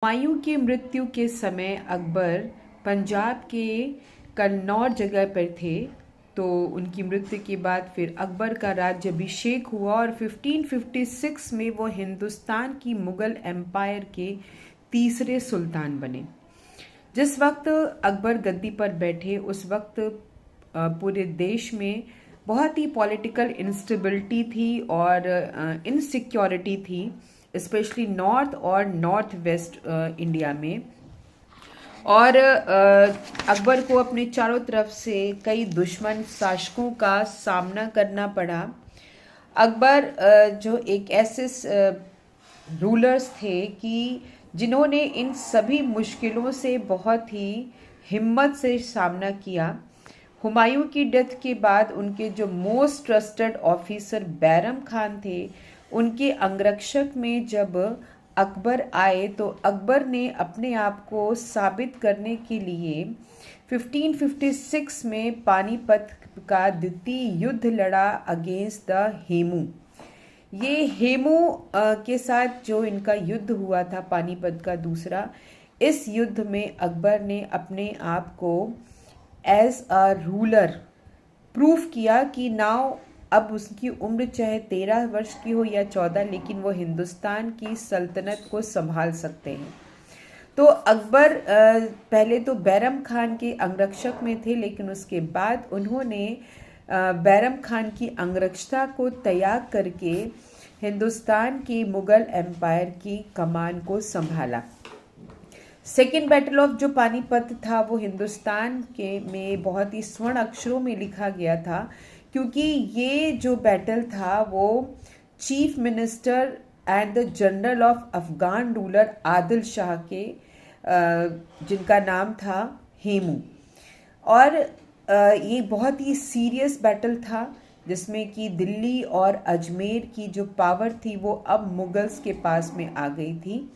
हुमायूं की मृत्यु के समय अकबर पंजाब के कन्नौज जगह पर थे। तो उनकी मृत्यु के बाद फिर अकबर का राज्याभिषेक हुआ और 1556 में वो हिंदुस्तान की मुग़ल एम्पायर के तीसरे सुल्तान बने। जिस वक्त अकबर गद्दी पर बैठे उस वक्त पूरे देश में बहुत ही पॉलिटिकल इंस्टेबिलिटी थी और इनसिक्योरिटी थी, स्पेशली नॉर्थ और नॉर्थ वेस्ट इंडिया में। और अकबर को अपने चारों तरफ से कई दुश्मन शासकों का सामना करना पड़ा। अकबर जो एक ऐसे रूलर्स थे कि जिन्होंने इन सभी मुश्किलों से बहुत ही हिम्मत से सामना किया। हुमायूं की डेथ के बाद उनके जो most trusted officer Bairam Khan थे, उनके अंगरक्षक में जब अकबर आए तो अकबर ने अपने आप को साबित करने के लिए 1556 में पानीपत का द्वितीय युद्ध लड़ा अगेंस्ट द हेमू। ये हेमू के साथ जो इनका युद्ध हुआ था पानीपत का दूसरा, इस युद्ध में अकबर ने अपने आप को एज अ रूलर प्रूफ किया कि नाउ अब उसकी उम्र चाहे 13 वर्ष की हो या 14, लेकिन वो हिंदुस्तान की सल्तनत को संभाल सकते हैं। तो अकबर पहले तो बैरम खान के अंगरक्षक में थे, लेकिन उसके बाद उन्होंने बैरम खान की अंगरक्षता को त्याग करके हिंदुस्तान की मुग़ल एम्पायर की कमान को संभाला। सेकेंड बैटल ऑफ जो पानीपत था वो हिंदुस्तान के में बहुत ही स्वर्ण अक्षरों में लिखा गया था, क्योंकि ये जो बैटल था वो chief minister and the general of Afghan ruler Adil Shah के जिनका नाम था हेमू। और ये बहुत ही सीरियस बैटल था जिसमें कि दिल्ली और अजमेर की जो पावर थी वो अब मुगल्स के पास में आ गई थी।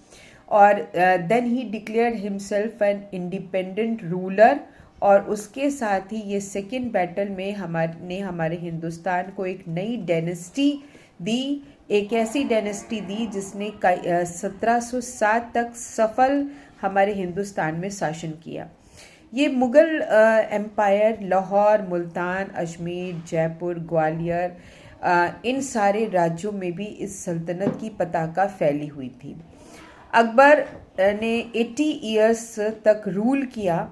और देन ही declared himself an independent ruler. और उसके साथ ही ये सेकेंड बैटल में हमारे हिंदुस्तान को एक नई डायनेस्टी दी, एक ऐसी डायनेस्टी दी जिसने 1707 तक सफल हमारे हिंदुस्तान में शासन किया। ये मुग़ल एम्पायर लाहौर, मुल्तान, अजमेर, जयपुर, ग्वालियर, इन सारे राज्यों में भी इस सल्तनत की पताका फैली हुई थी। अकबर ने 80 इयर्स तक रूल किया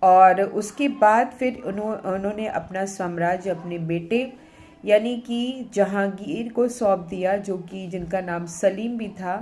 और उसके बाद फिर उन्होंने अपना साम्राज्य अपने बेटे यानी कि जहांगीर को सौंप दिया, जो कि जिनका नाम सलीम भी था।